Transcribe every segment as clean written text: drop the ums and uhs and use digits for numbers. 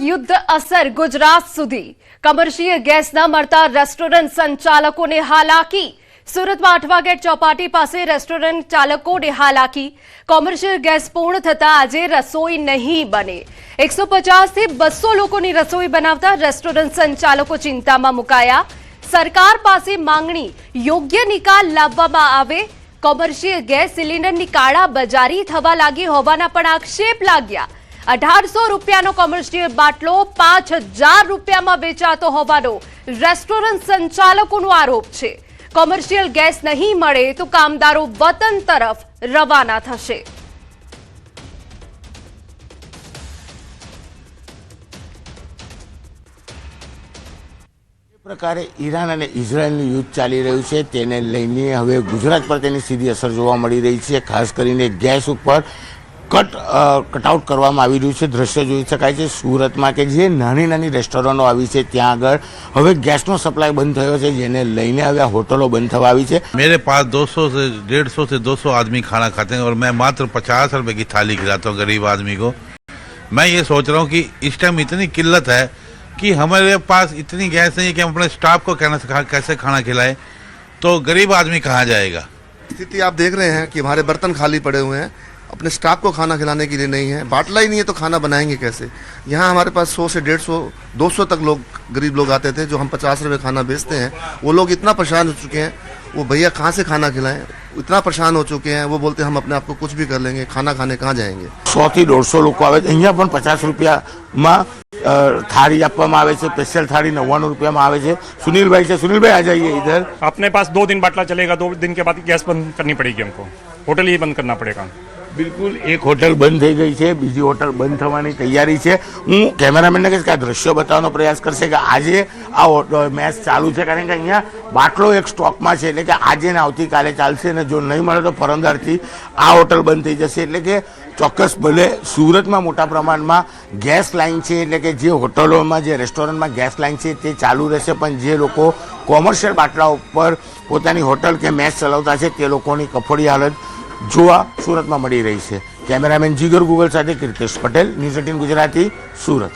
युद्ध असर गुजरात सुधी। कमर्शियल गैस न मळता रेस्टोरंट संचालकोने हालाकी। સુરતમાં અઠવાગેટ ચોપાટી પાસે રેસ્ટોરન્ટ ચાલકોને હાલાકી। કોમર્શિયલ ગેસ પૂર્ણ થતા આજે રસોઈ નહીં બને। 150 થી 200 લોકોની રસોઈ બનાવતા રેસ્ટોરન્ટ સંચાલકો ચિંતામાં મુકાયા। સરકાર પાસે માંગણી યોગ્ય નિકાલ લાવવામાં આવે। કોમર્શિયલ ગેસ સિલિન્ડરની કાળા બજારી થવા લાગી હોવાના પણ આક્ષેપ લાગ્યા। 1800 રૂપિયાનો કોમર્શિયલ બાટલો 5000 રૂપિયામાં વેચાતો હોવાનો રેસ્ટોરન્ટ સંચાલકોનો આરોપ છે। કોમર્શિયલ ગેસ નહીં મળે તો કામદારો વતન તરફ રવાના થશે। પ્રકારે ઈરાન અને ઇઝરાયલનું યુદ્ધ ચાલી રહ્યું છે તેને લઈને હવે ગુજરાત પર તેની સીધી અસર જોવા મળી રહી છે। ખાસ કરીને ગેસ ઉપર કટઆઉટ કરવામાં આવી રહ્યું છે। દ્રશ્ય જોઈ શકાય છે સુરતમાં કે જે નાની નાની રેસ્ટોરન્ટો આવી છે ત્યાં આગળ હવે ગેસનો સપ્લાય બંધ થયો છે, જેને લઈને હવે આ હોટલો બંધ થવા આવી છે। मेरे पास 200 से 150 से 200 आदमी खाना खाते हैं और मैं मात्र 50 रुपए की थाली खिलाता हूँ गरीब आदमी को। मैं ये सोच रहा हूँ कि इस टाइम इतनी किल्लत है कि हमारे पास इतनी गैस नहीं है कि हम अपने स्टाफ को कैसे खाना खिलाएं, तो गरीब आदमी कहाँ जाएगा। स्थिति आप देख रहे हैं कि हमारे बर्तन खाली पड़े हुए हैं, अपने स्टाफ को खाना खिलाने के लिए नहीं है, बाटला ही नहीं है तो खाना बनाएंगे कैसे। यहाँ हमारे पास 100 से 150 200 तक लोग गरीब लोग आते थे, जो हम 50 रुपये खाना बेचते हैं। वो लोग इतना परेशान हो चुके हैं, वो भैया कहाँ से खाना खिलाएं, इतना परेशान हो चुके हैं। वो बोलते हैं हम अपने आप को कुछ भी कर लेंगे, खाना खाने कहाँ जाएंगे। 100 થી 150 લોકો આવે છે। અહીંયા પણ 50 રૂપિયામાં थाली આપવામાં આવે છે। સ્પેશિયલ થાળી 99 રૂપિયામાં આવે છે। સુનિલભાઈ છે, સુનિલભાઈ आ जाइए इधर। अपने पास 2 दिन बाटला चलेगा, 2 दिन के बाद गैस बंद करनी पड़ेगी हमको, होटल ही बंद करना पड़ेगा। બિલકુલ એક હોટલ બંધ થઈ ગઈ છે, બીજી હોટલ બંધ થવાની તૈયારી છે। હું કેમેરામેનને કહીશ કે આ દ્રશ્યો બતાવવાનો પ્રયાસ કરશે કે આજે આ મેચ ચાલુ છે, કારણ કે અહીંયા બાટલો એક સ્ટોકમાં છે, એટલે કે આજે ને આવતીકાલે ચાલશે અને જો નહીં મળે તો પરમદારથી આ હોટલ બંધ થઈ જશે। એટલે કે ચોક્કસ ભલે સુરતમાં મોટા પ્રમાણમાં ગેસ લાઇન છે, એટલે કે જે હોટલોમાં જે રેસ્ટોરન્ટમાં ગેસ લાઇન છે તે ચાલુ રહેશે, પણ જે લોકો કોમર્શિયલ બાટલા ઉપર પોતાની હોટલ કે મેચ ચલાવતા છે તે લોકોની કફોડી હાલત જોવા સુરતમાં મળી રહી છે। કેમેરામેન જીગર ગુગલ સાથે કીર્તિશ પટેલ, ન્યૂઝ 18 ગુજરાતી, સુરત।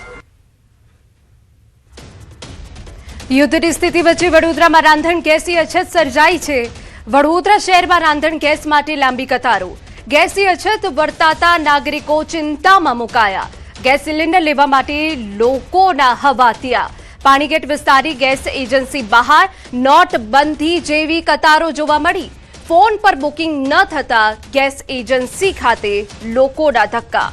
યુદ્ધની સ્થિતિ વચ્ચે વડોદરામાં રાંધણ ગેસની અછત સર્જાઈ છે। વડોદરા શહેરમાં રાંધણ ગેસ માટે લાંબી કતારો। ગેસની અછત વર્તાતા નાગરિકો ચિંતામાં મુકાયા। ગેસ સિલિન્ડર લેવા માટે લોકોના હવાતિયા। પાણીગેટ વિસ્તારની ગેસ એજન્સી બહાર નોટબંધી જેવી કતારો જોવા મળી। फोन पर बुकिंग न थता गैस एजेंसी खाते लोकोना धक्का।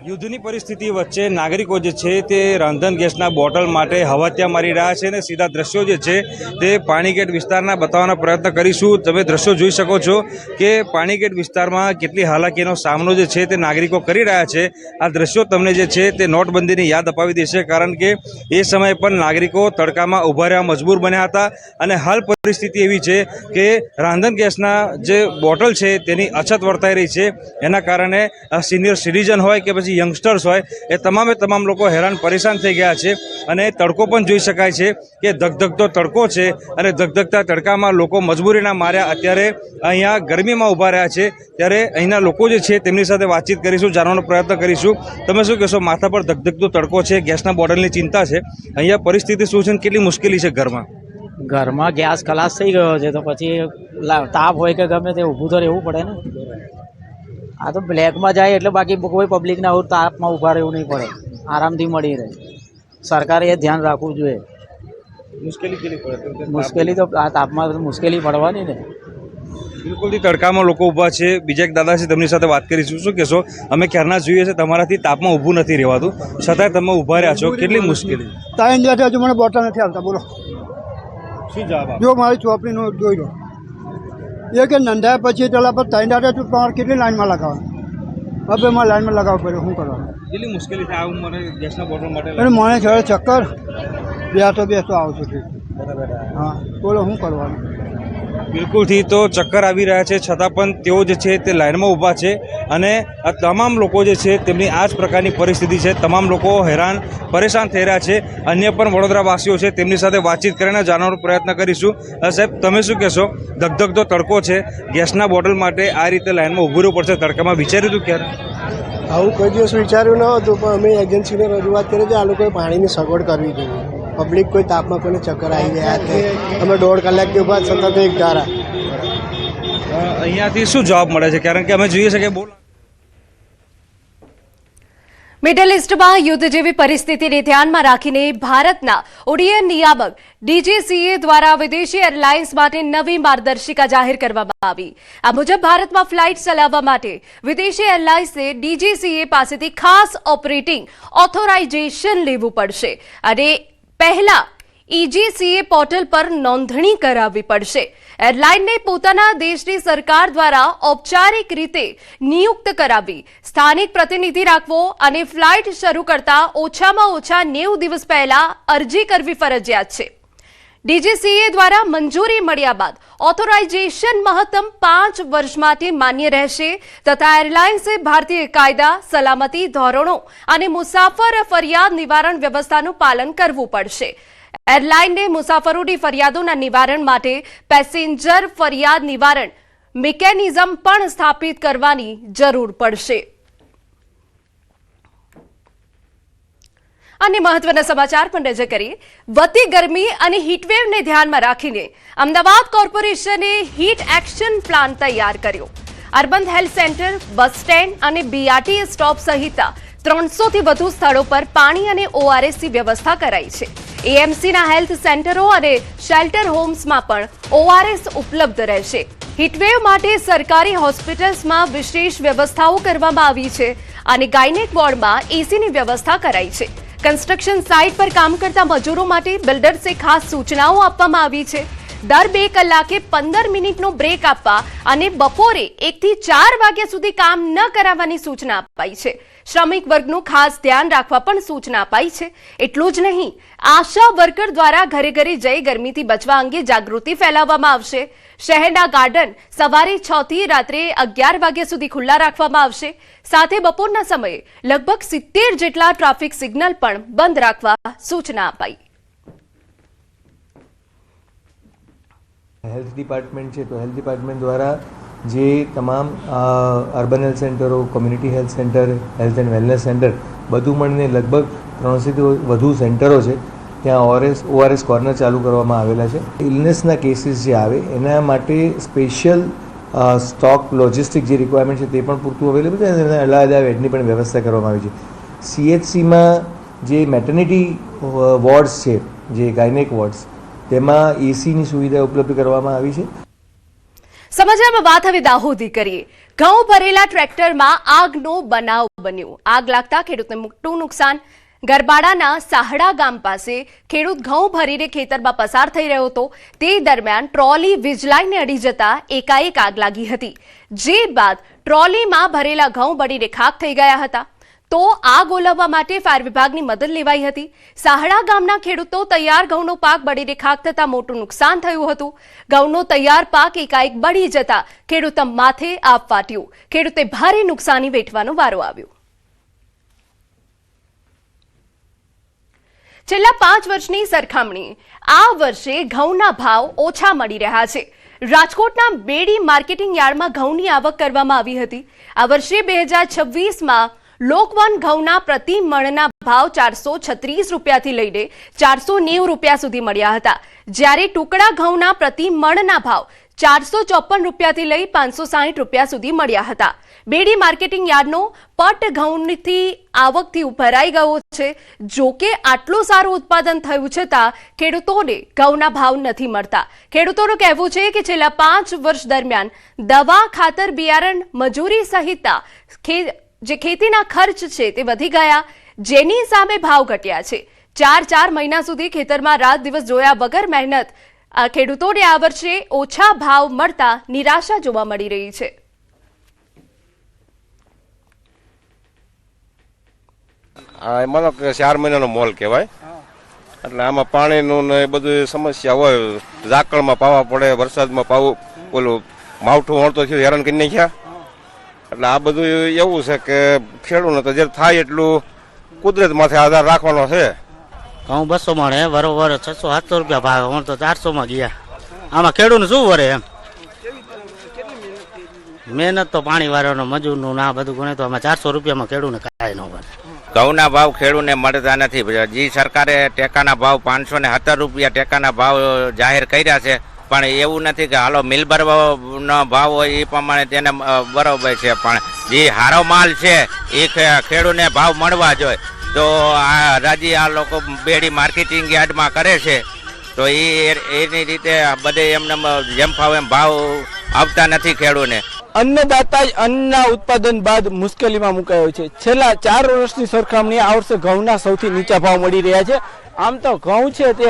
યુદ્ધની પરિસ્થિતિ વચ્ચે નાગરિકો જે છે તે રાંધણ ગેસના બોટલ માટે હવાતિયા મારી રહ્યા છે અને સીધા દ્રશ્યો જે છે તે પાણીગેટ વિસ્તારના બતાવવાનો પ્રયત્ન કરીશું। તમે દ્રશ્યો જોઈ શકો છો કે પાણીગેટ વિસ્તારમાં કેટલી હાલાકીનો સામનો જે છે તે નાગરિકો કરી રહ્યા છે। આ દ્રશ્યો તમને જે છે તે નોટબંધીની યાદ અપાવી દેશે, કારણ કે એ સમયે પણ નાગરિકો તડકામાં ઊભા રહેવા મજબૂર બન્યા હતા અને હાલ પરિસ્થિતિ એવી છે કે રાંધણ ગેસના જે બોટલ છે તેની અછત વર્તાઈ રહી છે। એના કારણે સિનિયર સિટીઝન હોય કે પછી યંગસ્ટર્સ હોય એ તમામ લોકો હેરાન પરેશાન થઈ ગયા છે અને તડકો પણ જોઈ શકાય છે કે ધગધગતો તડકો છે અને ધગધગતા તડકામાં લોકો મજબૂરીના માર્યા અત્યારે અહીંયા ગરમીમાં ઊભા રહ્યા છે। ત્યારે અહીંના લોકો જે છે તેમની સાથે વાતચીત કરીશું, જાણવાનો પ્રયત્ન કરીશું। તમે શું કહેશો, માથા પર ધગધગતો તડકો છે, ગેસના બોટલની ચિંતા છે, અહીંયા પરિસ્થિતિ શું છે, કેટલી મુશ્કેલી છે ઘરમાં ગેસ ખલાસ થઈ ગયો છે તો પછી તાપ હોય કે ગમે તે ઊભું તો રહેવું પડે ને। આ તો બ્લેકમાં જાય એટલે બાકી કોઈ પબ્લિકને આવું તાપમાં ઊભા રહેવું નહીં પડે, આરામથી મળી રહે। સરકારે એ ધ્યાન રાખવું જોઈએ। મુશ્કેલી તો આ તાપમાં મુશ્કેલી પડવાની ને। બિલકુલથી તડકામાં લોકો ઊભા છે। બીજા એક દાદા છે, તેમની સાથે વાત કરીશું। શું કહેશો, અમે ક્યારના જોઈએ છે તમારાથી તાપમાં ઊભું નથી રહેવાતું, છતાંય તમે ઊભા રહ્યા છો, કેટલી મુશ્કેલી? ટાઈમ જાય હજુ મને બોટલ નથી આવતા, બોલો શું જવાબ? જો મારી ચોપડીનો જોઈ લો, એ કે નંદાયા પછી પેલા પર ત્રણ દાડા તમારે કેટલી લાઈનમાં લગાવવાનું? હવે મારે લાઈનમાં લગાવવું પડે, શું કરવાનું? કેટલી મુશ્કેલી થાય મને ગેસના બોટલ માટે? અને મને થયો ચક્કર, બેસો આવશે। હા બોલો, શું કરવાનું? બિલકુલથી તો ચક્કર આવી રહ્યા છે છતાં પણ તેઓ જે છે તે લાઇનમાં ઊભા છે અને આ તમામ લોકો જે છે તેમની આ જ પ્રકારની પરિસ્થિતિ છે. તમામ લોકો હેરાન પરેશાન થઈ રહ્યા છે. અન્ય પણ વડોદરાવાસીઓ છે તેમની સાથે વાતચીત કરીને જાણવાનો પ્રયત્ન કરીશું. સાહેબ, તમે શું કહેશો? ધગધગતો તડકો છે, ગેસના બોટલ માટે આ રીતે લાઇનમાં ઊભું રહેવું પડશે તડકામાં. વિચાર્યું હતું ક્યારે? આવું કોઈ દિવસ વિચાર્યું ન હતું, પણ અમે એજન્સીને રજૂઆત કરી કે આ લોકોએ પાણીની સગવડ કરવી જોઈએ. પબ્લિક કોઈ તાપમાં કોઈને ચક્કર આવી ગયા છે. અમે 1.5 કલાકથી ઊભા સતત એક ધારા. અહીંયાથી શું જવાબ મળે છે? કારણ કે અમે જોઈએ છે કે બહુ મિડલ ઇસ્ટમાં યુદ્ધ જેવી પરિસ્થિતિને ધ્યાનમાં રાખીને ભારતના ઉડ્ડયન નિયામક ડીજીસીએ દ્વારા વિદેશી એરલાઇન્સ માટે નવી માર્ગદર્શિકા જાહેર કરવામાં આવી. આ મુજબ ભારતમાં ફ્લાઇટ ચલાવવા માટે વિદેશી એરલાઇન્સે ડીજીસીએ પાસેથી ખાસ ઓપરેટિંગ ઓથોરાઇઝેશન લેવું પડશે અને પહેલા ઈજીસીએ પોર્ટલ પર નોંધણી કરાવવી પડશે. એરલાઇનને પોતાના દેશની સરકાર દ્વારા ઔપચારિક રીતે નિયુક્ત કરાવવી, સ્થાનિક પ્રતિનિધિ રાખવો અને ફ્લાઇટ શરૂ કરતા ઓછામાં ઓછા 90 દિવસ પહેલા અરજી કરવી ફરજિયાત છે. ડીજીસીએ દ્વારા મંજૂરી મળ્યા બાદ ઓથોરાઇઝેશન મહત્તમ 5 વર્ષ માટે માન્ય રહેશે તથા એરલાઇન્સે ભારતીય કાયદા, સલામતી ધોરણો અને મુસાફર ફરિયાદ નિવારણ વ્યવસ્થાનું પાલન કરવું પડશે. એરલાઇનને મુસાફરોની ફરિયાદોના નિવારણ માટે પેસેન્જર ફરિયાદ નિવારણ મિકેનિઝમ પણ સ્થાપિત કરવાની જરૂર પડશે. અને મહત્વના સમાચાર પર નજર કરીએ. વધતી ગરમી અને હીટવેવને ધ્યાનમાં રાખીને અમદાવાદ કોર્પોરેશને હીટ એક્શન પ્લાન તૈયાર કર્યો. Urban health centre, bus stand અને બીઆરટીએસ સ્ટોપ સહિત 300 થી વધુ સ્થળો પર પાણી અને ઓઆરએસની વ્યવસ્થા કરાઈ છે. એએમસીના હેલ્થ સેન્ટરો અને શેલ્ટર હોમ્સમાં પણ ઓઆરએસ ઉપલબ્ધ રહેશે. હીટવેવ માટે સરકારી હોસ્પિટલ્સમાં વિશેષ વ્યવસ્થાઓ કરવામાં આવી છે અને ગાયનેક વોર્ડમાં એસીની વ્યવસ્થા કરાઈ છે. કન્સ્ટ્રક્શન સાઇટ પર કામ કરતા મજૂરો માટે બિલ્ડર્સે ખાસ સૂચનાઓ આપવામાં આવી છે. દર 2 કલાકે 15 મિનિટનો બ્રેક આપવા અને બપોરે 1 થી 4 વાગ્યા સુધી કામ ન કરાવવાની સૂચના અપાઈ છે. શ્રમિક વર્ગનું ખાસ ધ્યાન રાખવા પણ સૂચના અપાઈ છે. એટલું જ નહીં, આશા વર્કર દ્વારા ઘરે ઘરે જઈ ગરમીથી બચવા અંગે જાગૃતિ ફેલાવવામાં આવશે. શહેરના ગાર્ડન સવારે 6 થી રાત્રે 11 વાગ્યા સુધી ખુલ્લા રાખવામાં આવશે. સાથે બપોરના સમયે લગભગ 70 જેટલા ટ્રાફિક સિગ્નલ પણ બંધ રાખવા સૂચના અપાઈ. હેલ્થ ડિપાર્ટમેન્ટ છે તો હેલ્થ ડિપાર્ટમેન્ટ દ્વારા જે તમામ અર્બન હેલ્થ સેન્ટરો, community health centre, health and wellness centre બધું મળીને લગભગ 300થી વધુ સેન્ટરો છે. ત્યાં ઓઆરએસ કોર્નર ચાલુ કરવામાં આવેલા છે. ઇલનેસના કેસીસ જે આવે એના માટે સ્પેશિયલ સ્ટોક લોજિસ્ટિક જે રિક્વાયરમેન્ટ છે તે પણ પૂરતું અવેલેબલ છે અને અલાયદા બેડની પણ વ્યવસ્થા કરવામાં આવી છે. સીએચસીમાં જે મેટર્નિટી વોર્ડ્સ છે, જે ગાયનેક વોર્ડ્સ, તેમાં એસીની સુવિધા ઉપલબ્ધ કરવામાં આવી છે. સમાચારમાં વાત હવે દાહોદી કરીએ. ઘઉં ભરેલા ટ્રેક્ટરમાં આગનો બનાવ બન્યો. આગ લાગતા ખેડૂતને મોટું નુકસાન. ગરબાડાના સાહડા ગામ પાસે ખેડૂત ઘઉં ભરીને ખેતરમાં પસાર થઈ રહ્યો હતો. તે દરમિયાન ટ્રોલી વીજલાઇનને અડી જતા એકાએક આગ લાગી હતી. જે બાદ ટ્રોલીમાં ભરેલા ઘઉં બળીને ખાખ થઈ ગયા હતા. તો આગ ઓલવવા માટે ફાયર વિભાગની મદદ લેવાઈ હતી. સાહડા ગામના ખેડૂતો તૈયાર ઘઉંનો પાક બળીને ખાખ થતા મોટું નુકસાન થયું હતું. ઘઉંનો તૈયાર પાક એકાએક બળી જતા ખેડૂતના માથે આપ ફાટ્યું. ખેડૂતે ભારે નુકસાની વેઠવાનો વારો આવ્યો. છેલ્લા 5 વર્ષની સરખામણી આ વર્ષે ઘઉંના ભાવ ઓછા મળી રહ્યા છે. રાજકોટના બેડી માર્કેટિંગ યાર્ડમાં ઘઉંની આવક કરવામાં આવી હતી. આ વર્ષે 2026માં લોકવન ઘઉંના પ્રતિ મણના ભાવ 436 રૂપિયાથી લઈને 490 રૂપિયા સુધી મળ્યા હતા. જ્યારે ટુકડા ઘઉંના પ્રતિ મણના ભાવ 454 રૂપિયાથી લઈ 560 રૂપિયા સુધી મળ્યા હતા. બેડી માર્કેટિંગ યાર્ડનો પટ ઘઉંની આવકથી ભરાઈ ગયો છે. જોકે આટલું સારું ઉત્પાદન થયું છતાં ખેડૂતોને ઘઉંના ભાવ નથી મળતા. ખેડૂતોનું કહેવું છે કે છેલ્લા 5 વર્ષ દરમિયાન દવા, ખાતર, બિયારણ, મજૂરી સહિત જે ખેતીના ખર્ચ છે તે વધી ગયા, જેની સામે ભાવ ઘટ્યા છે. 4 મહિના સુધી ખેતરમાં રાત દિવસ જોયા વગર મહેનત ખેડૂતોને આ વર્ષે ઓછા ભાવ મળતા નિરાશા જોવા મળી રહી છે. માનો કે 4 મહિનાનો મોલ કહેવાય. એટલે આમાં પાણીનું ને એ બધું સમસ્યા હોય, ઝાકળમાં પાવા પડે, વરસાદમાં પાવું, ઓલું માવઠું વળતો થયું હેરાન કરી નાખ્યા. એટલે આ બધું એવું છે કે ખેડૂતને તો જે થાય એટલું કુદરત માથે આધાર રાખવાનો છે. ઘઉં 200 મળે બરોબર, 600-700 રૂપિયા ભાવ, અમારે તો 400 ગયા. આમાં ખેડૂતને શું વરે એમ? મહેનત તો પાણી વાળાનો, મજૂરનું ના બધું ગણે તો આમાં 400 રૂપિયામાં ખેડૂતને કાંઈ ન વરે. ઘઉંના ભાવ ખેડૂતને મળતા નથી. જે સરકારે ટેકાના ભાવ 517 રૂપિયા ટેકાના ભાવ જાહેર કર્યા છે, પણ એવું નથી કે હાલો મિલબરનો ભાવ હોય એ પ્રમાણે તેને બરોબર છે, પણ જે હારો માલ છે એ ખેડૂતને ભાવ મળવા જોઈએ. તો આ રાજી આ લોકો બેડી માર્કેટિંગ યાર્ડમાં કરે છે, તો એની રીતે બધે એમને જેમ ફાવે એમ ભાવ આવતા નથી ખેડૂતને. અન્નદાતા જ અન્નના ઉત્પાદન બાદ મુશ્કેલીમાં મુકાયો છે. છેલ્લા 4 વર્ષની સરખામણીએ આ વર્ષે ઘઉંના સૌથી નીચા ભાવ મળી રહ્યા છે. આમ તો ઘઉં છે તે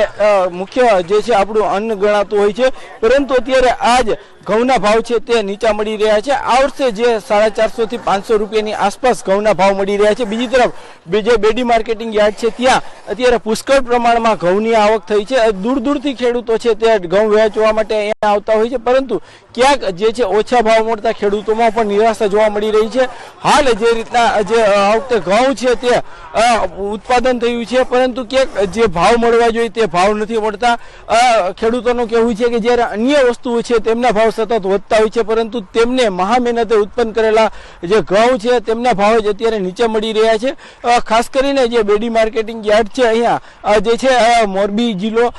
મુખ્ય જે છે આપણું અન્ન ગણાતું હોય છે, પરંતુ અત્યારે આજ ઘઉંના ભાવ છે તે નીચા મળી રહ્યા છે. આ વર્ષે જે 450 થી 500 રૂપિયાની આસપાસ ઘઉંના ભાવ મળી રહ્યા છે. બીજી તરફ જે બેડી માર્કેટિંગ યાર્ડ છે ત્યાં અત્યારે પુષ્કળ પ્રમાણમાં ઘઉંની આવક થઈ છે. દૂર દૂરથી ખેડૂતો છે તે ઘઉં વેચવા માટે અહીંયા આવતા હોય છે, પરંતુ ક્યાંક જે છે ઓછા ભાવ મળતા ખેડૂતોમાં પણ નિરાશા જોવા મળી રહી છે. હાલ જે રીતના જે આ વખતે ઘઉં છે તે ઉત્પાદન થયું છે, પરંતુ ક્યાંક જે ભાવ મળવા જોઈએ તે ભાવ નથી મળતા. ખેડૂતોનું કહેવું છે કે જ્યારે અન્ય વસ્તુઓ છે તેમના ભાવ સતત વધતા હોય છે, પરંતુ તેમને મહા મહેનતે ઉત્પન્ન કરેલા જે ઘઉં છે તેમના ભાવ જ અત્યારે નીચે મળી રહ્યા છે. ખાસ કરીને જે બેડી માર્કેટિંગ યાર્ડ છે અહીંયા જે છે મોરબી જિલ્લો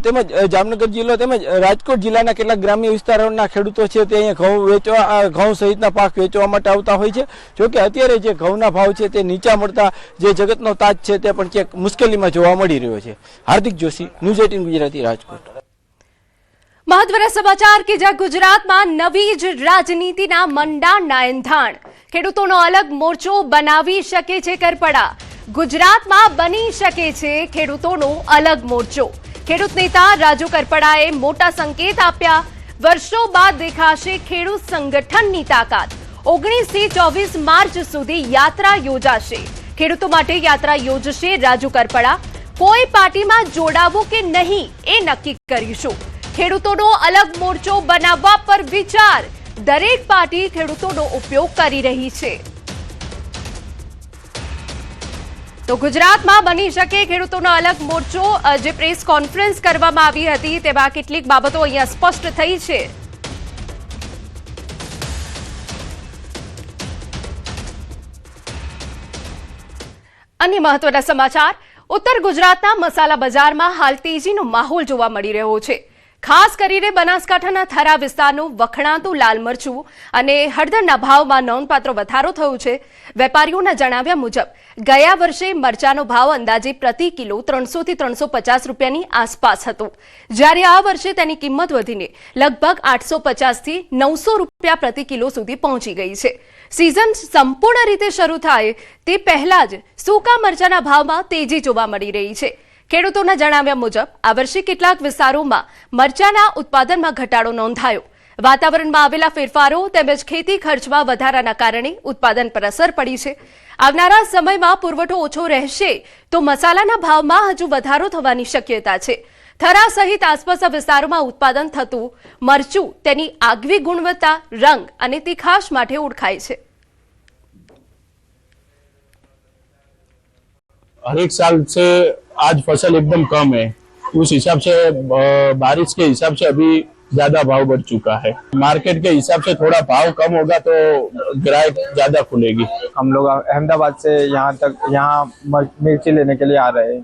તેમજ જામનગર જિલ્લો તેમજ રાજકોટ જિલ્લાના કેટલાક ગ્રામ્ય વિસ્તારોના ખેડૂતો છે તે અહીંયા ઘઉં સહિતના પાક વેચવા માટે આવતા હોય છે. જોકે અત્યારે જે ઘઉંના ભાવ છે તે નીચા મળતા જે જગતનો તાજ છે તે પણ ક્યાંક મુશ્કેલીમાં જોવા મળી રહ્યો છે. હાર્દિક જોશી, ન્યૂઝ 18 ગુજરાતી, રાજકોટ. મહત્વના સમાચાર કે જ્યાં ગુજરાતમાં નવી જ રાજનીતિના મંડાણના એંધાણ. ખેડૂતોનો અલગ મોરચો બનાવી શકે છે કરપડા. ગુજરાતમાં બની શકે છે ખેડૂતોનો અલગ મોરચો. ખેડૂત નેતા રાજુ કરપડાએ મોટા સંકેત આપ્યા. વર્ષો બાદ દેખાશે ખેડૂત સંગઠનની તાકાત. 19 થી 24 માર્ચ સુધી યાત્રા યોજાશે. ખેડૂતો માટે યાત્રા યોજશે રાજુ કરપડા. કોઈ પાર્ટીમાં જોડાવું કે નહીં એ નક્કી કરીશું. ખેડૂતોનો અલગ મોરચો બનાવવા પર વિચાર. દરેક પાર્ટી ખેડૂતોનો ઉપયોગ કરી રહી છે. તો ગુજરાતમાં બની શકે ખેડૂતોનો અલગ મોરચો. જે પ્રેસ કોન્ફરન્સ કરવામાં આવી હતી તેમાં કેટલીક બાબતો અહીંયા સ્પષ્ટ થઈ છે. અન્ય મહત્વના સમાચાર. ઉત્તર ગુજરાતના મસાલા બજારમાં હાલ તેજીનો માહોલ જોવા મળી રહ્યો છે. ખાસ કરીને બનાસકાંઠાના થરા વિસ્તારનું વખણાતું લાલ મરચું અને હળદરના ભાવમાં નોંધપાત્ર વધારો થયો છે. વેપારીઓના જણાવ્યા મુજબ ગયા વર્ષે મરચાનો ભાવ અંદાજે પ્રતિ કિલો 300 થી 350 રૂપિયાની આસપાસ હતો, જ્યારે આ વર્ષે તેની કિંમત વધીને લગભગ 850 થી 900 રૂપિયા પ્રતિ કિલો સુધી પહોંચી ગઈ છે. સિઝન સંપૂર્ણ રીતે શરૂ થાય તે પહેલા જ સૂકા મરચાના ભાવમાં તેજી જોવા મળી રહી છે. ખેડૂતોના જણાવ્યા મુજબ આ વર્ષે કેટલાક વિસ્તારોમાં મરચાના ઉત્પાદનમાં ઘટાડો નોંધાયો. વાતાવરણમાં આવેલા ફેરફારો તેમજ ખેતી ખર્ચમાં વધારાના કારણે ઉત્પાદન પર અસર પડી છે. આવનારા સમયમાં પુરવઠો ઓછો રહેશે તો મસાલાના ભાવમાં હજુ વધારો થવાની શક્યતા છે. થરા સહિત આસપાસના વિસ્તારોમાં ઉત્પાદન થતું મરચું તેની આગવી ગુણવત્તા, રંગ અને તીખાશ માટે ઓળખાય છે. हर एक साल से आज फसल एकदम कम है, उस हिसाब से बारिश के हिसाब से अभी ज्यादा भाव बढ़ चुका है. मार्केट के हिसाब से थोड़ा भाव कम होगा तो ग्राहक ज्यादा खुलेगी. हम लोग अहमदाबाद से यहाँ मिर्ची लेने के लिए आ रहे हैं.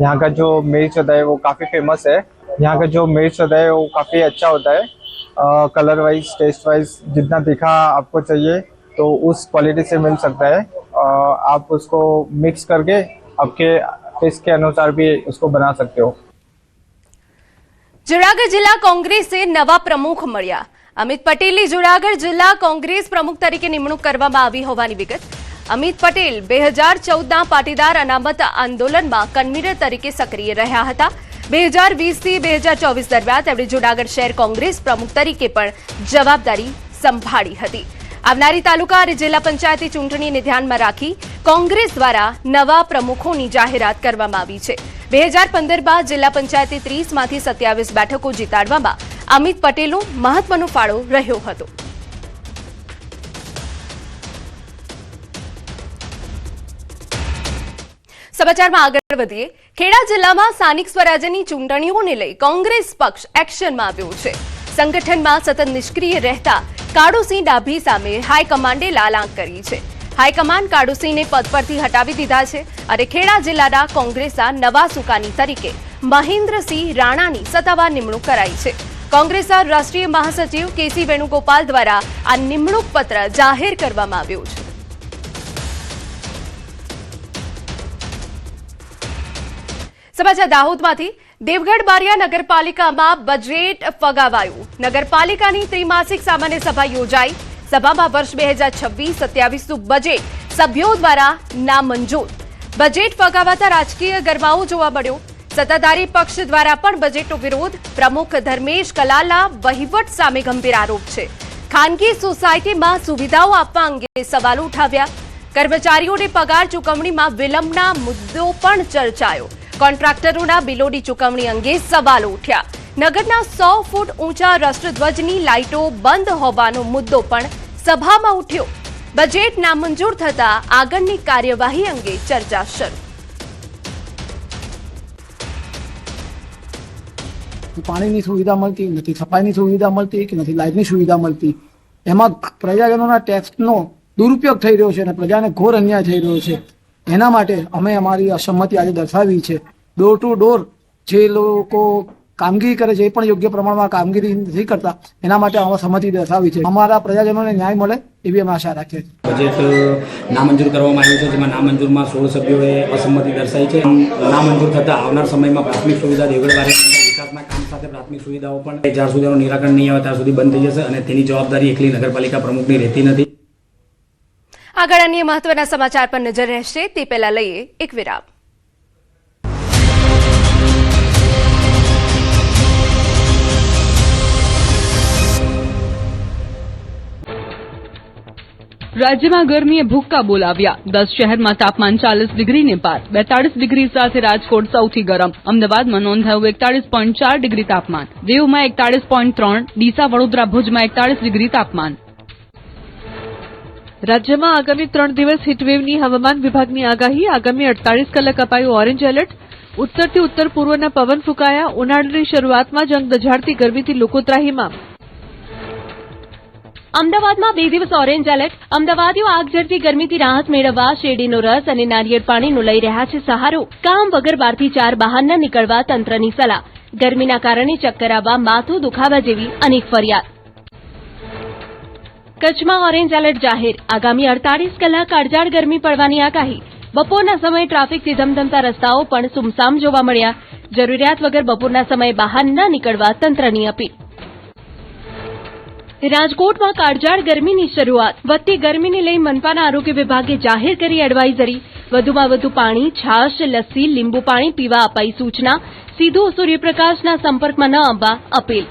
यहाँ का जो मिर्च होता है वो काफी फेमस है. यहाँ का जो मिर्च होता है वो काफी अच्छा होता है. कलर वाइज, टेस्ट वाइज जितना तीखा आपको चाहिए तो उस क्वालिटी से मिल सकता है. आप उसको मिक्स करके आपके टेस्ट के अनुसार भी उसको बना सकते हो. જુનાગઢ જિલ્લા કોંગ્રેસે નવા પ્રમુખ મળ્યા. અમિત પટેલની જુનાગઢ જિલ્લા કોંગ્રેસ પ્રમુખ તરીકે નિમણૂક કરવામાં આવી હોવાની વિગત. અમિત પટેલ 2014ના પાટીદાર અનામત આંદોલનમાં કન્વીનર તરીકે સક્રિય રહ્યા હતા. 2020 થી 2024 દરમિયાન તેમણે જુનાગઢ શહેર કોંગ્રેસ પ્રમુખ તરીકે પણ જવાબદારી સંભાળી હતી. આવનારી તાલુકા અને જિલ્લા પંચાયતી ચૂંટણીને ધ્યાનમાં રાખી કોંગ્રેસ દ્વારા નવા પ્રમુખોની જાહેરાત કરવામાં આવી છે. 2015 બાદ જિલ્લા પંચાયતે 30માંથી 27 બેઠકો જીતાડવામાં અમિત પટેલનો મહત્વનો ફાળો રહ્યો હતો. સમાચારમાં આગળ વધીએ. ખેડા જિલ્લામાં સ્થાનિક સ્વરાજ્યની ચૂંટણીઓને લઈ કોંગ્રેસ પક્ષ એક્શનમાં આવ્યો છે. સંગઠનમાં સતત નિષ્ક્રિય રહેતા કાળુસિંહ ડાભી સામે હાઈકમાન્ડે લાલાંક કરી છે. હાઈકમાન્ડ કાળુસિંહને પદ પરથી હટાવી દીધા છે અને ખેડા જિલ્લાના કોંગ્રેસના નવા સુકાની તરીકે મહેન્દ્રસિંહ રાણાની સત્તાવાર નિમણૂક કરાઈ છે. કોંગ્રેસના રાષ્ટ્રીય મહાસચિવ કેસી વેણુગોપાલ દ્વારા આ નિમણૂક પત્ર જાહેર કરવામાં આવ્યો છે. સમાચાર દાહોદમાંથી. દેવગઢ બારિયા નગરપાલિકામાં બજેટ ફગાવાયું. નગરપાલિકાની ત્રિમાસિક સામાન્ય સભા યોજાઈ. સભામાં વર્ષ 2026-27નું બજેટ સભ્યો દ્વારા નામંજૂર. બજેટ ફગાવાતા રાજકીય ગરમાવો જોવા મળ્યો. સત્તાધારી પક્ષ દ્વારા પણ બજેટનો વિરોધ. પ્રમુખ ધર્મેશ કલાલના વહીવટ સામે ગંભીર આરોપ છે. ખાનગી સોસાયટીમાં સુવિધાઓ આપવા અંગે સવાલો ઉઠાવ્યા. કર્મચારીઓને પગાર ચૂકવણીમાં વિલંબના મુદ્દો પણ ચર્ચાયો. કોન્ટ્રાક્ટરોના બિલોની ચૂકવણી અંગે સવાલો ઉઠ્યા. નગરના 100 ફૂટ ઊંચા રાષ્ટ્રધ્વજની લાઇટો બંધ હોવાનો મુદ્દો પણ સભામાં ઉઠ્યો. બજેટ નામંજૂર થતા આગળની કાર્યવાહી અંગે ચર્ચા શરૂ. પાણીની સુવિધા મળતી નથી, સફાઈની સુવિધા મળતી કે નથી, લાઇટની સુવિધા મળતી. એમાં પ્રજાજનોના ટેક્સનો દુરુપયોગ થઈ રહ્યો છે અને પ્રજાને ઘોર અન્યાય થઈ રહ્યો છે. એના માટે અમે અમારી અસંમતિ આજે દર્શાવી છે. ડોર ટુ ડોર જે લોકો કામગીરી કરે છે એ પણ યોગ્ય પ્રમાણમાં કામગીરી નથી કરતા. એના માટે અમે સંમતિ દર્શાવી છે. અમારા પ્રજાજનોને ન્યાય મળે એવી અમે આશા રાખીએ છીએ. બજેટ નામંજૂર કરવામાં આવ્યું છે, જેમાં નામંજૂરમાં 16 સભ્યોએ અસંમતિ દર્શાવી છે. નામંજૂર થતાં આવનાર સમયમાં પ્રાથમિક સુવિધા દેવગઢ બારિયા વિકાસના કામ સાથે પ્રાથમિક સુવિધાઓ પણ જ્યાં સુધીનું નિરાકરણ નહીં આવે ત્યાં સુધી બંધ થઈ જશે અને તેની જવાબદારી એકલી નગરપાલિકા પ્રમુખની રહેતી નથી. આગળ અન્ય મહત્વના સમાચાર પર નજર રહેશે તે પહેલા લઈએ એક વિરામ. રાજ્યમાં ગરમીએ ભૂક્કા બોલાવ્યા. 10 શહેરમાં તાપમાન 40 ડિગ્રીને પાર. 42 ડિગ્રી સાથે રાજકોટ સૌથી ગરમ. અમદાવાદમાં નોંધાયું 41.4 ડિગ્રી તાપમાન. દીવમાં 41.3, ડીસા, વડોદરા, ભુજમાં 41 ડિગ્રી તાપમાન. રાજ્યમાં આગામી 3 દિવસ હીટવેવની હવામાન વિભાગની આગાહી. આગામી 48 કલાક અપાયું ઓરેન્જ એલર્ટ. ઉત્તરથી ઉત્તર પૂર્વના પવન ફૂંકાયા. ઉનાળાની શરૂઆતમાં જંગ દઝાડતી ગરમીથી લોકો ત્રાહિમામ. અમદાવાદમાં 2 દિવસ ઓરેન્જ એલર્ટ. અમદાવાદીઓ આગ ઝરતી ગરમીથી રાહત મેળવવા શેરડીનો રસ અને નારિયેળ પાણીનો લઈ રહ્યા છે સહારો. કામ વગર 12 થી 4 બહાર ન નીકળવા તંત્રની સલાહ. ગરમીના કારણે ચક્કર આવવા, માથું દુખાવા જેવી અનેક ફરિયાદ. કચ્છમાં ઓરેન્જ એલર્ટ જાહેર. આગામી 48 કલાક કાળઝાળ ગરમી પડવાની આગાહી. બપોરના સમયે ટ્રાફિકથી ધમધમતા રસ્તાઓ પણ સુમસામ જોવા મળ્યા. જરૂરિયાત વગર બપોરના સમયે બહાર ન નીકળવા તંત્રની અપીલ. રાજકોટમાં કાળઝાળ ગરમીની શરૂઆત. વધતી ગરમીને લઈ મનપાના આરોગ્ય વિભાગે જાહેર કરી એડવાઇઝરી. વધુમાં વધુ પાણી, છાશ, લસ્સી, લીંબુ પાણી પીવા અપાઈ સૂચના. સીધો સૂર્યપ્રકાશના સંપર્કમાં ન આવવા અપીલ.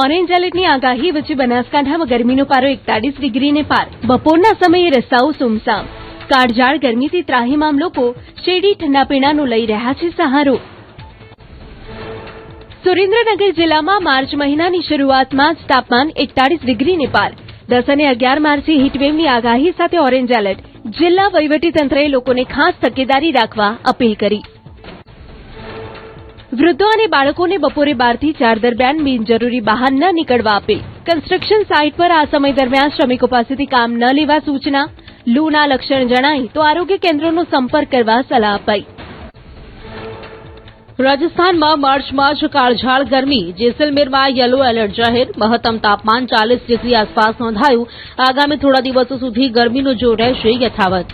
ઓરેન્જ એલર્ટની આગાહી વચ્ચે બનાસકાંઠામાં ગરમીનો પારો 41 ડિગ્રીને પાર. બપોરના સમયે રસ્તાઓ સુમસામ. કાળઝાળ ગરમીથી ત્રાહિમામ લોકો શેરડી ઠંડા પીણાનો લઈ રહ્યા છે સહારો. સુરેન્દ્રનગર જિલ્લામાં માર્ચ મહિનાની શરૂઆતમાં જ તાપમાન 41 ડિગ્રીને પાર. 10 અને 11 માર્ચે હીટવેવની આગાહી સાથે ઓરેન્જ એલર્ટ. જિલ્લા વહીવટીતંત્રએ લોકોને ખાસ તકેદારી રાખવા અપીલ કરી. વૃદ્ધો અને બાળકોને બપોરે 12 થી 4 દરમિયાન બિનજરૂરી બહાર ન નીકળવા અપીલ. કન્સ્ટ્રક્શન સાઇટ પર આ સમય દરમિયાન શ્રમિકો પાસેથી કામ ન લેવા સૂચના. લૂના લક્ષણ જણાય તો આરોગ્ય કેન્દ્રોનો સંપર્ક કરવા સલાહ અપાઈ. રાજસ્થાનમાં માર્ચમાં જ કાળઝાળ ગરમી. જેસલમેરમાં યલો એલર્ટ જાહેર. મહત્તમ તાપમાન 40 ડિગ્રી આસપાસ નોંધાયું. આગામી થોડા દિવસો સુધી ગરમીનો જોર રહેશે યથાવત.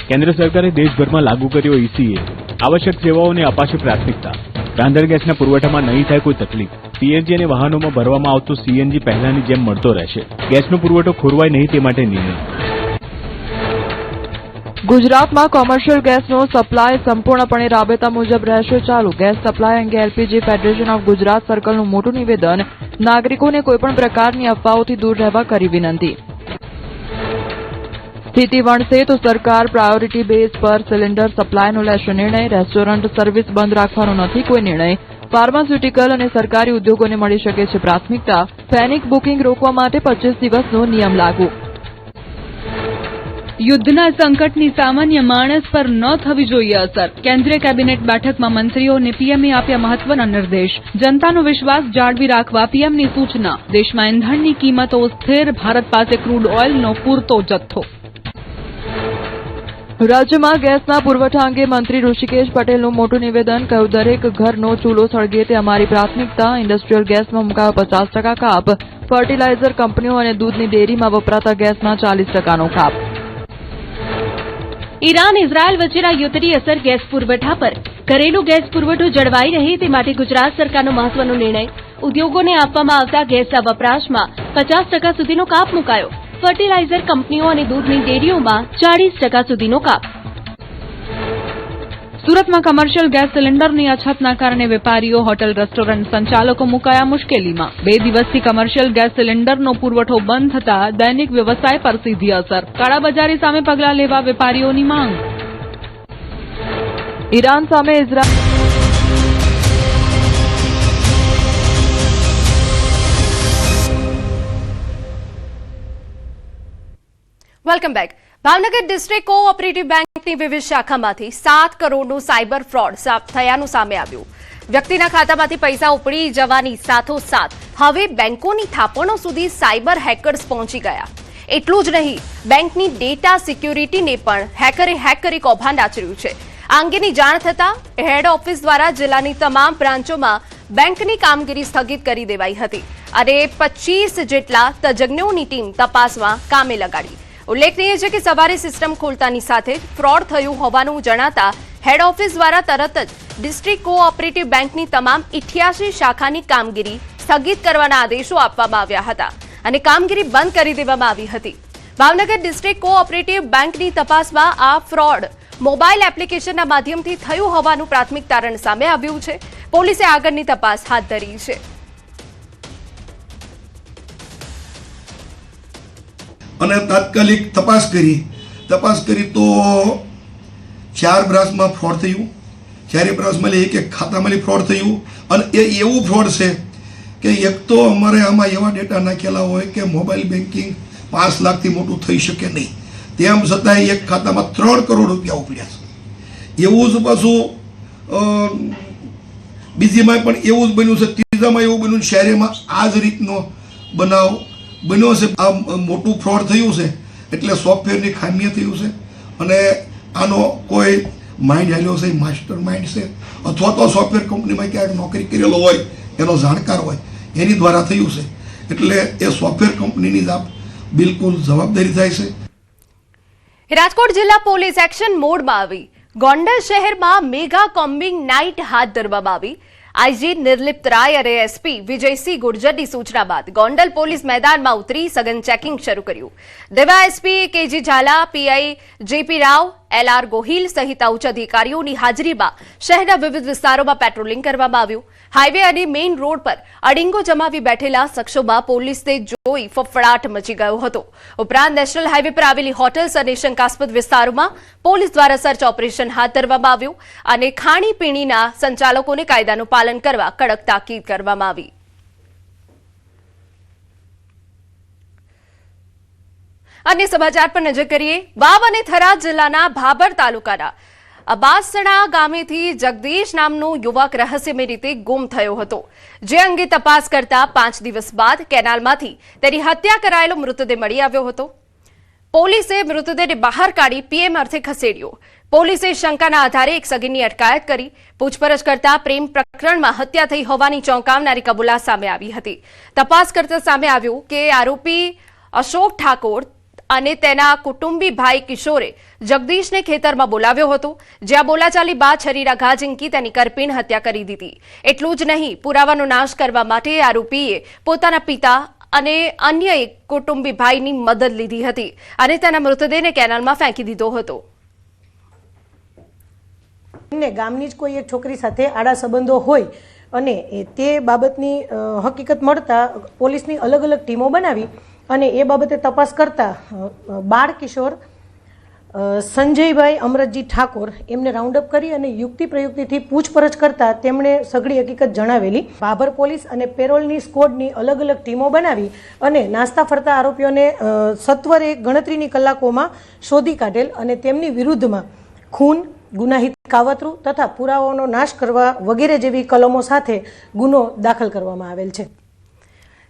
કેન્દ્ર સરકારે દેશભરમાં લાગુ કર્યો ECA. આવશ્યક સેવાઓને અપાશે પ્રાથમિકતા. રાંધણ ગેસના પુરવઠામાં નહીં થાય કોઈ તકલીફ. CNG અને વાહનોમાં ભરવામાં આવતો CNG પહેલાની જેમ મળતો રહેશે. ગેસનો પુરવઠો ખોરવાય નહીં તે માટે નિર્ણય. ગુજરાતમાં કોમર્શિયલ ગેસનો સપ્લાય સંપૂર્ણપણે રાબેતા મુજબ રહેશે ચાલુ. ગેસ સપ્લાય અંગે LPG ફેડરેશન ઓફ ગુજરાત સર્કલનું મોટું નિવેદન. નાગરિકોને કોઈપણ પ્રકારની અફવાઓથી દૂર રહેવા કરી વિનંતી. સ્થિતિ વણસે તો સરકાર પ્રાયોરિટી બેઝ પર સિલિન્ડર સપ્લાયનો લેશે નિર્ણય. રેસ્ટોરન્ટ સર્વિસ બંધ રાખવાનો નથી કોઈ નિર્ણય. ફાર્માસ્યુટિકલ અને સરકારી ઉદ્યોગોને મળી શકે છે પ્રાથમિકતા. પેનિક બુકિંગ રોકવા માટે 25 દિવસનો નિયમ લાગુ. યુદ્ધના સંકટની સામાન્ય માણસ પર ન થવી જોઈએ અસર. કેન્દ્રીય કેબિનેટ બેઠકમાં મંત્રીઓને પીએમએ આપ્યા મહત્વના નિર્દેશ. જનતાનો વિશ્વાસ જાળવી રાખવા પીએમની સૂચના. દેશમાં ઇંધણની કિંમતો સ્થિર. ભારત પાસે ક્રૂડ ઓઇલનો પૂરતો જથ્થો. રાજ્યમાં ગેસના પુરવઠા અંગે મંત્રી ઋષિકેશ પટેલનું મોટું નિવેદન. કહ્યું, દરેક ઘરનો ચૂલો સળગે તે અમારી પ્રાથમિકતા. ઇન્ડસ્ટ્રીયલ ગેસમાં મુકાયો 50% કાપ. ફર્ટિલાઇઝર કંપનીઓ અને દૂધની ડેરીમાં વપરાતા ગેસમાં 40% કાપ. ઈરાન ઇઝરાયલ વચ્ચેના યુદ્ધની અસર ગેસ પુરવઠા પર. ઘરેલું ગેસ પુરવઠો જળવાઈ રહે તે માટે ગુજરાત સરકારનો મહત્વનો નિર્ણય. ઉદ્યોગોને આપવામાં આવતા ગેસના વપરાશમાં 50% સુધીનો કાપ મુકાયો. ફર્ટિલાઇઝર કંપનીઓ અને દૂધની ડેરીઓમાં 40% સુધીનો કાપ. સુરતમાં કમર્શિયલ ગેસ સિલિન્ડરની અછતના કારણે વેપારીઓ, હોટેલ, રેસ્ટોરન્ટ સંચાલકો મુકાયા મુશ્કેલીમાં. 2 દિવસથી કમર્શિયલ ગેસ સિલિન્ડરનો પુરવઠો બંધ થતા દૈનિક વ્યવસાય પર સીધી અસર. કાળાબજારી સામે પગલાં લેવા વેપારીઓની માંગ. ઈરાન સામે Israel. Welcome back. Bhavnagar district cooperative બેંકની વિવિધ શાખામાંથી 7 કરોડનું સાયબર ફ્રોડ થયાનું સામે આવ્યું. વ્યક્તિના ખાતામાંથી પૈસા ઉપડી જવાની સાથોસાથ હવે બેંકોની થાપણો સુધી સાયબર હેકર્સ પહોંચી ગયા. એટલું જ નહીં, બેંકની ડેટા સિક્યુરિટીને પણ હેકરે હેક કરી કૌભાંડ આચર્યું છે. આ અંગેની જાણ થતાં હેડ ઓફિસ દ્વારા જિલ્લાની તમામ બ્રાન્ચોમાં બેંકની કામગીરી સ્થગિત કરી દેવાઈ હતી અને 25 જેટલા તજજ્ઞોની ટીમ તપાસમાં કામે લગાડી. ઉલ્લેખનીય છે કે સવારે સિસ્ટમ ખોલતાની સાથે ફ્રોડ થયું હોવાનું જણાતા હેડ ઓફિસ દ્વારા તરત જ ડિસ્ટ્રિક્ટ કોઓપરેટિવ બેંકની તમામ 88 શાખાની કામગીરી સ્થગિત કરવાના આદેશો આપવામાં આવ્યા હતા અને કામગીરી બંધ કરી દેવામાં આવી હતી. ભાવનગર ડિસ્ટ્રિક્ટ કોઓપરેટિવ બેંકની તપાસમાં આ ફ્રોડ મોબાઈલ એપ્લિકેશનના માધ્યમથી થયું હોવાનું પ્રાથમિક તારણ સામે આવ્યું છે. પોલીસે આગળની તપાસ હાથ ધરી છે. અને તાત્કાલિક તપાસ કરી તો 4 બ્રાન્ચમાં ફ્રોડ થયું. 4 બ્રાન્ચમાં એક ખાતામાં ફ્રોડ થયું અને એ એવું ફ્રોડ છે કે એક તો અમારે આમાં એવા ડેટા નાખેલા હોય કે મોબાઈલ બેન્કિંગ 5 લાખથી મોટું થઈ શકે નહીં. તેમ છતાંય એક ખાતામાં 3 કરોડ રૂપિયા ઉપડ્યા છે. એવું જ પાછું બીજીમાં પણ એવું જ બન્યું છે. ત્રીજામાં એવું બન્યું શહેરમાં આ જ રીતનો બનાવ બન્યો છે. આ મોટું ફ્રોડ થયું છે એટલે સોફ્ટવેરની ખામીએ થયું છે અને આનો કોઈ માઇન્ડ હાલ્યો છે, માસ્ટર માઇન્ડ છે અથવા તો સોફ્ટવેર કંપનીમાં ક્યાંક નોકરી કરેલો હોય એનો જાણકાર હોય એની દ્વારા થયું છે. એટલે એ સોફ્ટવેર કંપનીની બિલકુલ જવાબદારી થાય છે. રાજકોટ જિલ્લા પોલીસ એક્શન મોડમાં આવી. ગોંડલ શહેરમાં મેગા કોમ્બિંગ નાઇટ હાથ ધરવામાં આવી. આઈજી નિર્લિપ્ત રાય અને એસપી વિજયસિંહ ગુર્જરની સૂચના બાદ ગોંડલ પોલીસ મેદાનમાં ઉતરી સઘન ચેકિંગ શરૂ કર્યું. દેવા SP KG Jhala, PI JP Rao, LR Gohil સહિત ઉચ્ચ અધિકારીઓની હાજરીમાં શહેરના વિવિધ વિસ્તારોમાં પેટ્રોલિંગ કરવામાં આવ્યું. હાઈવે અને મેઇન રોડ પર અડીંગો જમાવી બેઠેલા શખ્સોમાં પોલીસને જોઈ ફફડાટ મચી ગયો હતો. ઉપરાંત નેશનલ હાઈવે પર આવેલી હોટલ્સ અને શંકાસ્પદ વિસ્તારોમાં પોલીસ દ્વારા સર્ચ ઓપરેશન હાથ ધરવામાં આવ્યું અને ખાણીપીણીના સંચાલકોને કાયદાનું પાલન કરવા કડક તાકીદ કરવામાં આવી. અન્ય સમાચાર પર નજર કરીએ. વાવ અને થરાદ જિલ્લાના ભાભર તાલુકાના અબાસણા ગામેથી જગદીશ નામનો યુવક રહસ્યમય રીતે ગુમ થયો હતો. જે અંગે તપાસ કરતા 5 દિવસ બાદ કેનાલમાંથી તેની હત્યા કરાયેલો મૃતદેહ મળી આવ્યો હતો. પોલીસે મૃતદેહને બહાર કાઢી પીએમ અર્થે ખસેડ્યો. પોલીસે શંકાના આધારે એક સગીરની અટકાયત કરી પૂછપરછ કરતા પ્રેમ પ્રકરણમાં હત્યા થઈ હોવાની ચોંકાવનારી કબૂલાત સામે આવી હતી. તપાસ કરતા સામે આવ્યું કે આરોપી અશોક ઠાકોર અને તેના કુટુંબી ભાઈ કિશોરે જગદીશને ખેતરમાં બોલાવ્યો હતો, જ્યાં બોલાચાલી બાદ છરીના ઘા ઝીંકી તેની કરપીણ હત્યા કરી દીધી. એટલું જ નહીં, પુરાવાનો નાશ કરવા માટે આરોપીએ પોતાના પિતા અને અન્ય એક કુટુંબી ભાઈની મદદ લીધી હતી અને તેના મૃતદેહને કેનાલમાં ફેંકી દીધો હતો. ગામની જ કોઈ એક છોકરી સાથે આડા સંબંધો હોય અને તે બાબતની હકીકત મળતા પોલીસની અલગ અલગ ટીમો બનાવી અને એ બાબતે તપાસ કરતા બાળ કિશોર સંજયભાઈ અમરતજી ઠાકોર એમને રાઉન્ડઅપ કરી અને યુક્તિ પ્રયુક્તિથી પૂછપરછ કરતા તેમણે સઘળી હકીકત જણાવેલી. ભાભર પોલીસ અને પેરોલની સ્કોડની અલગ અલગ ટીમો બનાવી અને નાસ્તા ફરતા આરોપીઓને સત્વરે ગણતરીની કલાકોમાં શોધી કાઢેલ અને તેમની વિરુદ્ધમાં ખૂન, ગુનાહિત કાવતરું તથા પુરાવાઓનો નાશ કરવા વગેરે જેવી કલમો સાથે ગુનો દાખલ કરવામાં આવેલ છે.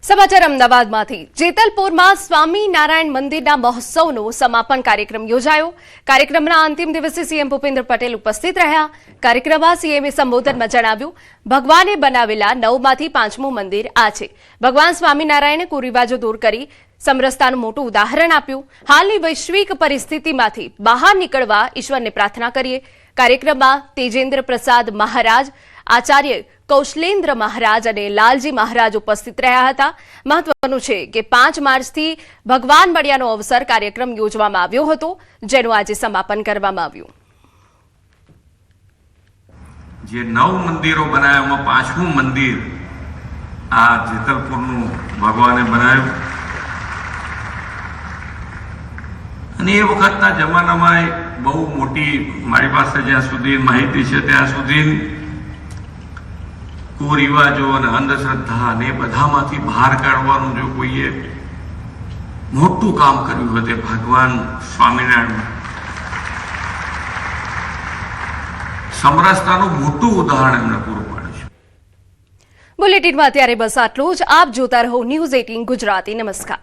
સમાચાર અમદાવાદમાંથી. જેતલપુરમાં સ્વામિનારાયણ મંદિરના મહોત્સવનો સમાપન કાર્યક્રમ યોજાયો. કાર્યક્રમના અંતિમ દિવસે સીએમ ભૂપેન્દ્ર પટેલ ઉપસ્થિત રહ્યા. કાર્યક્રમમાં સીએમએ સંબોધનમાં જણાવ્યું, ભગવાને બનાવેલા 9માંથી 5મું મંદિર આ છે. ભગવાન સ્વામિનારાયણે કુરિવાજો દૂર કરી સમરસતાનું મોટું ઉદાહરણ આપ્યું. હાલની વૈશ્વિક પરિસ્થિતિમાંથી બહાર નીકળવા ઈશ્વરને પ્રાર્થના કરીએ. કાર્યક્રમમાં તેજેન્દ્ર પ્રસાદ મહારાજ, આચાર્ય કૌશલેન્દ્ર મહારાજ અને લાલજી મહારાજ ઉપસ્થિત રહ્યા હતા. મહત્વનું છે કે 5 માર્ચથી ભગવાન મળ્યાનો અવસર કાર્યક્રમ યોજવામાં આવ્યો હતો, જેનું આજે સમાપન કરવામાં આવ્યું. જે 9 મંદિરો બનાવ્યા એમાં 5મું મંદિર આ જેતલપુરનું ભગવાને બનાવ્યું અને એ વખતના જમાનામાં બહુ મોટી મારી પાસે જ્યાં સુધી માહિતી છે ત્યાં સુધી કુરિવાજો અને અંધશ્રદ્ધા અને એ બધામાંથી બહાર કાઢવાનું જો કોઈએ મોટું કામ કર્યું હોય તે ભગવાન સ્વામિનારાયણ સમરસતાનું મોટું ઉદાહરણ એમને પૂરું પાડ્યું છે. બુલેટિનમાં અત્યારે બસ આટલું જ. આપ જોતા રહો ન્યૂઝ 18 ગુજરાતી. નમસ્કાર.